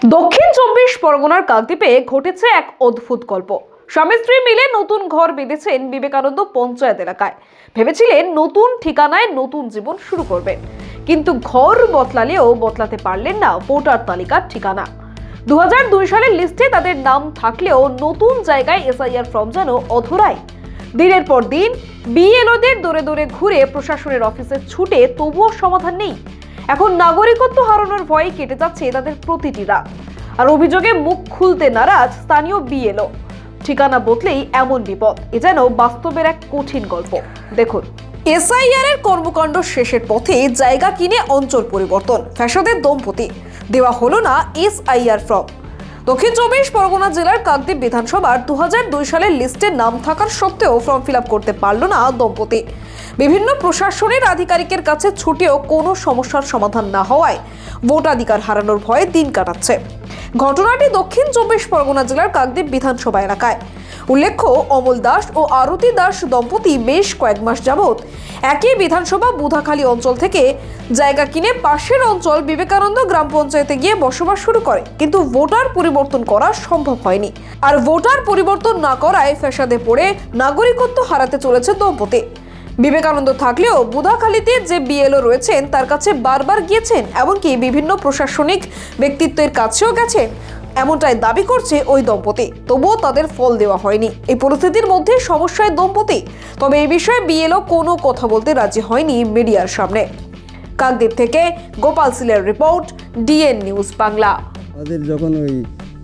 দক্ষিণ চব্বিশ পরগনার কাকদ্বীপে ঘটেছে এক অদ্ভুত গল্প। স্বামী স্ত্রী মিলে নতুন ঘর বেঁধেছেন বিবেকানন্দ পঞ্চায়েত এলাকায়। ভেবেছিলেন নতুন ঠিকানায় নতুন জীবন শুরু করবেন, কিন্তু ঘর বদলালেও বদলাতে পারলেন না ভোটার তালিকার ঠিকানা। 2002 সালের লিস্টে তাদের নাম থাকলেও নতুন জায়গায় এসআইআর ফর্ম যেন অধরাই। দিনের পর দিন বিএলওদের দৌড়ে দৌড়ে ঘুরে প্রশাসনের অফিসে ছুটে তবুও সমাধান নেই। এখন নাগরিকত্ব হারানোর ভয়ে কেটে যাচ্ছে তাদের প্রতিটি রাত। আর অভিযোগে মুখ খুলতে নারাজ স্থানীয় বিএলও। ঠিকানা বদলেই এমন বিপদ, এ যেন বাস্তবের এক কঠিন গল্প। দেখুন, এসআইআর এর কর্মকাণ্ড শেষের পথে জায়গা কিনে অঞ্চল পরিবর্তন, ফ্যাসাদের দম্পতি দেওয়া হলো না এসআইআর ফর্ম। দক্ষিণ চব্বিশ পরগনা জেলার কাকদ্বীপ বিধানসভার 2002 সালের লিস্টে নাম থাকার সত্ত্বেও ফর্ম ফিল আপ করতে পারল না দম্পতি। বিভিন্ন প্রশাসনের আধিকারিকের কাছে ছুটেও কোনো সমস্যার সমাধান না হওয়ায় ভোটাধিকার হারানোর ভয়ে দিন কাটাচ্ছে। ঘটনাটি দক্ষিণ চব্বিশ পরগনা জেলার কাকদ্বীপ বিধানসভা এলাকায়। উল্লেখ্য, অমল দাস ও আরতি দাস দম্পতি বেশ কয়েক মাস যাবৎ একই বিধানসভা বুধাখালী অঞ্চল থেকে জায়গা কিনে পাশের অঞ্চল বিবেকানন্দ গ্রাম পঞ্চায়েতে গিয়ে বসবাস শুরু করে, কিন্তু ভোটার পরিবর্তন করা সম্ভব হয়নি। আর ভোটার পরিবর্তন না করায় ফ্যাসাদে পড়ে নাগরিকত্ব হারাতে চলেছে দম্পতি। বিবেকানন্দ থাকলেও বুধাখালীতে যে বিএলও রয়েছেন তার কাছে বারবার গিয়েছেন, এমনকি বিভিন্ন প্রশাসনিক ব্যক্তিত্বের কাছেও গেছেন, এমনটাই দাবি করছে ওই দম্পতি। তবুও তাদের ফল দেওয়া হয়নি। এই পরিস্থিতির মধ্যে সমস্যায় দম্পতি। তবে এই বিষয়ে বিএলও কোনো কথা বলতে রাজি হয়নি মিডিয়ার সামনে। কাকদ্বীপ থেকে গোপাল সিলের রিপোর্ট, ডিএন নিউজ বাংলা। আমাদের যখন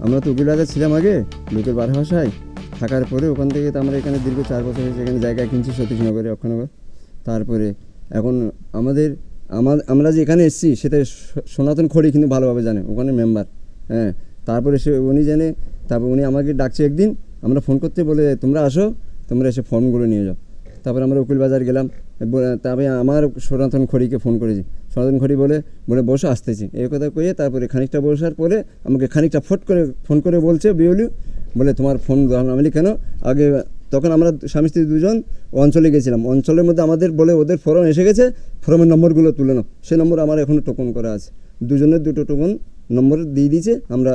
আমরা তো উকিলরাজা ছিলাম আগে লোকের বারো ভাষায় থাকার পরে ওখান থেকে তো আমরা এখানে দীর্ঘ 4 বছর হয়েছে এখানে জায়গা কিনছি সতীশনগরে, অক্ষনগর। তারপরে এখন আমরা যে এখানে এসেছি সেটা সনাতন খড়ি কিন্তু ভালোভাবে জানে, ওখানে মেম্বার। হ্যাঁ, তারপরে উনি জানে। তারপর উনি আমাকে ডাকছে একদিন, আমরা ফোন করতে বলে তোমরা আসো, তোমরা এসে ফর্মগুলো নিয়ে যাও। তারপরে আমরা উকিল বাজার গেলাম। তারপরে আমার সনাতন খড়িকে ফোন করেছি। সনাতন খড়ি বলে বসে আসতেছি এই কথা কয়ে তারপরে খানিকটা বসার পরে আমাকে খানিকটা ফোন করে বলছে বিওলি বলে তোমার ফোন আমি কেন আগে। তখন আমরা স্বামী স্ত্রী দুজন অঞ্চলে গেছিলাম। অঞ্চলের মধ্যে আমাদের বলে ওদের ফর্ম এসে গেছে, ফর্মের নম্বরগুলো তুলে নাও। সেই নম্বর আমার এখনও টোকন করা আছে, দুজনের 2টো টোকন নম্বর দিয়ে দিয়েছে। আমরা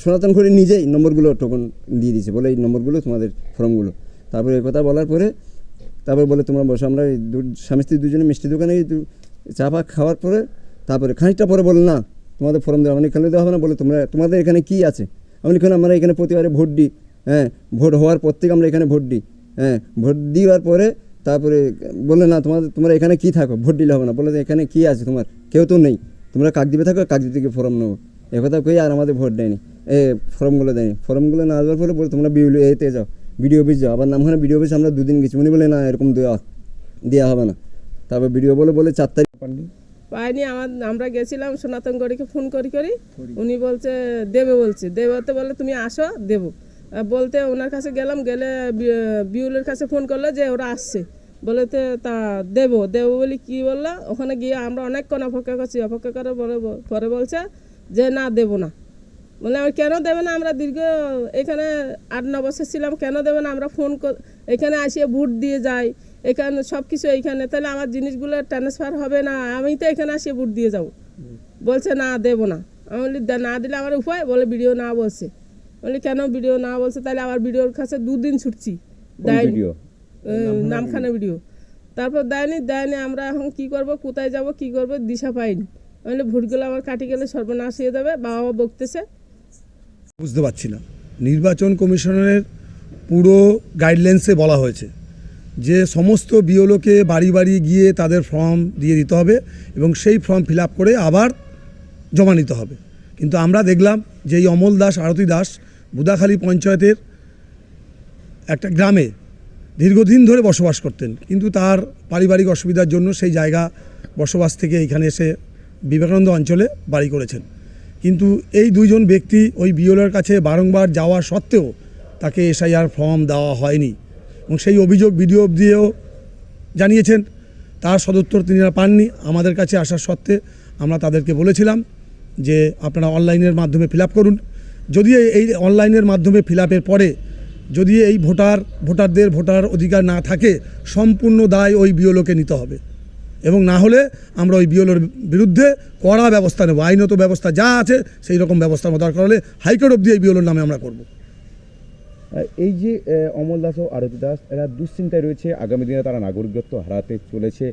সনাতন খড়ি নিজেই নম্বরগুলো টোকন দিয়ে দিয়েছে, বলে এই নম্বরগুলো তোমাদের ফর্মগুলো। তারপরে এই কথা বলার পরে তারপরে বলে তোমরা বসো। আমরা স্বামী স্ত্রী দুজনে মিষ্টি দোকানে চা পা খাওয়ার পরে তারপরে খানিকটা পরে বলে না তোমাদের ফর্ম দেওয়া মানে এখানে দেওয়া হবে না, বলে তোমাদের এখানে কী আছে। আমি আমরা এখানে প্রতিবারে ভোট দিই। হ্যাঁ, ভোট হওয়ার পর থেকে আমরা এখানে ভোট দিই। হ্যাঁ, ভোট দেওয়ার পরে তারপরে বলে না তোমরা এখানে কী থাকো, ভোট দিলে হবে না। বলে এখানে কী আছে, তোমার কেউ তো নেই, তোমরা কাকদ্বীপে থাকো, কাকদ্বীপ থেকে ফর্ম নেবো। একথা কই আর আমাদের ভোট দেয়নি, ফর্মগুলো দেয়নি। ফর্মগুলো না দেওয়ার পরে বলে তোমরা এতে যাও, বিডিও অফিস যাও। আবার নামখানা বিডিও অফিস আমরা 2 দিন গেছি। উনি বলে না এরকম দেওয়া হবে না। তারপর বিডিও বলে 4 তারিখ পাইনি। আমরা গেছিলাম সনাতন গড়িকে ফোন করি উনি বলছে দেবে, দেবতে বলে তুমি আসো দেবো বলতে ওনার কাছে গেলাম। গেলে বিউলের কাছে ফোন করলো যে ওরা আসছে, বলে তা দেবো বলি কি বললো। ওখানে গিয়ে আমরা অনেকক্ষণ অপেক্ষা করে পরে বলছে যে না দেবো না। বলে কেন দেবে না, আমরা দীর্ঘ এখানে 8-9 বছর ছিলাম, কেন দেবে না? আমরা এখানে আসিয়ে ভোট দিয়ে যাই, এখানে সব কিছু এইখানে, তাহলে আমার জিনিসগুলো ট্রান্সফার হবে না? আমি তো এখানে আসিয়ে ভোট দিয়ে যাবো। বলছে না দেবো না। আমি বলি না দিলে আমার উপায়, বলে ভিডিও না বলছে। বলি কেন ভিডিও না বলছে? তাহলে আবার ভিডিওর কাছে 2 দিন ছুটছি, দেয়নি নামখানা ভিডিও। তারপর দেয়নি। আমরা এখন কি করব, কোথায় যাব, কি করব দিশা পাইনি। বলে ভোটগুলো আমার কাটি গেলে সর্বনাশ হয়ে যাবে, বাবা বকতেছে। বুঝতে পারছি না, নির্বাচন কমিশনের পুরো গাইডলাইন্সে বলা হয়েছে যে সমস্ত বিওলোকে বাড়ি বাড়ি গিয়ে তাদের ফর্ম দিয়ে দিতে হবে এবং সেই ফর্ম ফিল আপ করে আবার জমা নিতে হবে। কিন্তু আমরা দেখলাম যে এই অমল দাস আরতি দাস বুধাখালী পঞ্চায়েতের একটা গ্রামে দীর্ঘদিন ধরে বসবাস করতেন, কিন্তু তার পারিবারিক অসুবিধার জন্য সেই জায়গা বসবাস থেকে এখানে এসে বিবেকানন্দ অঞ্চলে বাড়ি করেছেন। কিন্তু এই 2 জন ব্যক্তি ওই বিওলোর কাছে বারংবার যাওয়া সত্ত্বেও তাকে এসআইআর ফর্ম দেওয়া হয়নি এবং সেই অভিযোগ ভিডিও দিয়েও জানিয়েছেন। তার সদুত্তর তিনিরা পাননি। আমাদের কাছে আসার সত্ত্বে আমরা তাদেরকে বলেছিলাম যে আপনারা অনলাইনের মাধ্যমে ফিল আপ করুন। যদি এই অনলাইনের মাধ্যমে ফিল আপের পরে যদি এই ভোটারদের ভোটার অধিকার না থাকে, সম্পূর্ণ দায় ওই বিওলোকে নিতে হবে এবং না হলে আমরা ওই বিওলোর বিরুদ্ধে কড়া ব্যবস্থা নেব, আইনত ব্যবস্থা যা আছে সেই রকম ব্যবস্থা দরকার হলে হাইকোর্ট অবধি এই বিওলোর নামে আমরা করব। এই যে অমল দাস ও আরতি দাস এরা দুশ্চিন্তায় রয়েছে, আগামী দিনে তারা নাগরিকত্ব হারাতে চলেছে।